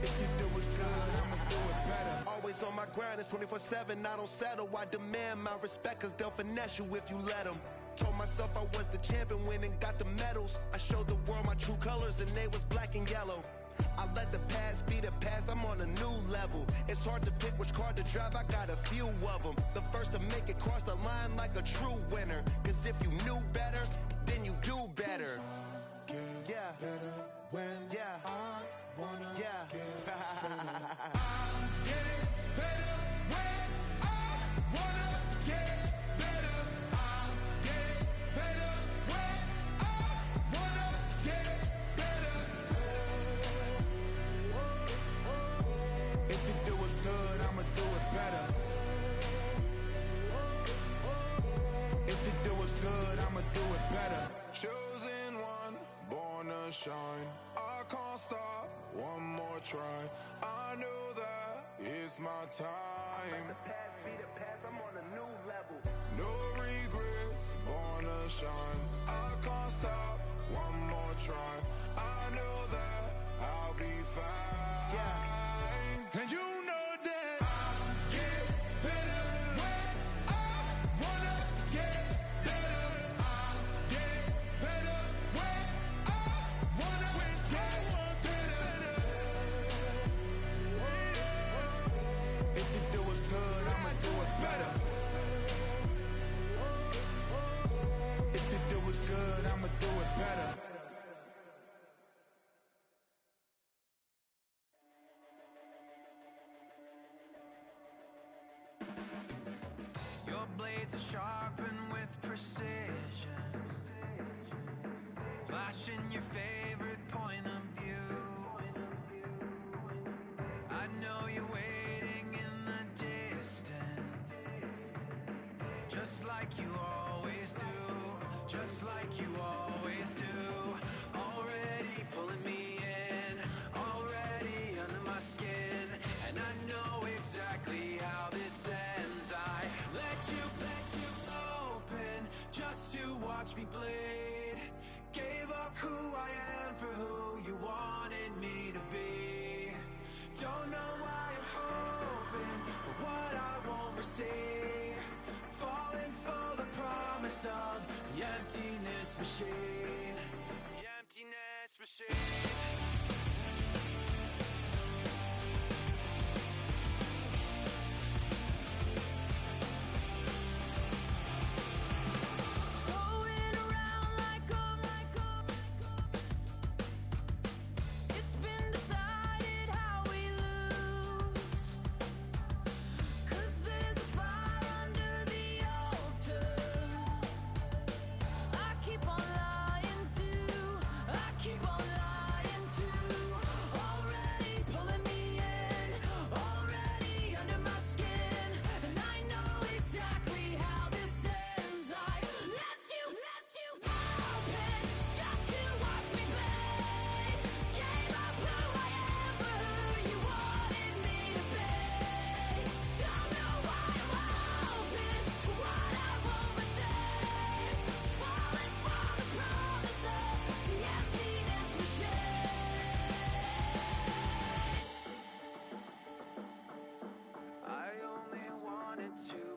If you do it good, I'ma do it better. Always on my grind, it's 24/7, I don't settle. I demand my respect, cause they'll finesse you if you let them. Told myself I was the champion, went and got the medals. I showed the world my true colors and they was black and yellow. I let the past be the past, I'm on a new level. It's hard to pick which car to drive, I got a few of them. The first to make it cross the line like a true winner. Cause if you knew better, then you do better. Yeah. Better when Yeah. I wanna Yeah. get better. I'm getting better when I wanna get better. I'm getting better when I wanna get better. If you do it good, I'ma do it better. If you do it good, I'ma do it better. Chosen one, born to shine. I can't stop, one more try. I know that it's my time. The past be the past, I'm on a new level. No regrets, born to shine. I can't stop, one more try. I know that I'll be fine. Yeah. And you know that I get better when I wanna get better. I get better when I wanna get better. If you do it good, I'ma do it better. If you do it good, I'ma do it better. Your blades are sharpened with precision, flashing your favorite point of view. I know you're waiting in the distance, just like you always do, just like you always do. Already pulling me in, already under my skin, and I know exactly how this ends. I let you open just to watch me bleed. Gave up who I am for who you wanted me to be. Don't know why I'm hoping for what I won't receive. Falling for the promise of the emptiness machine. The emptiness machine. Going around like a it's been decided how we lose. 'Cause there's a fire under the altar. I keep on lying to, I keep on lying to. Already pulling me in, already under my skin, and I know exactly how this ends. I let you open just to watch me bleed. Gave up who I am for who you wanted me to be. Don't know why I'm hoping for what I won't receive. Falling for the promise of the emptiness machine. I only wanted to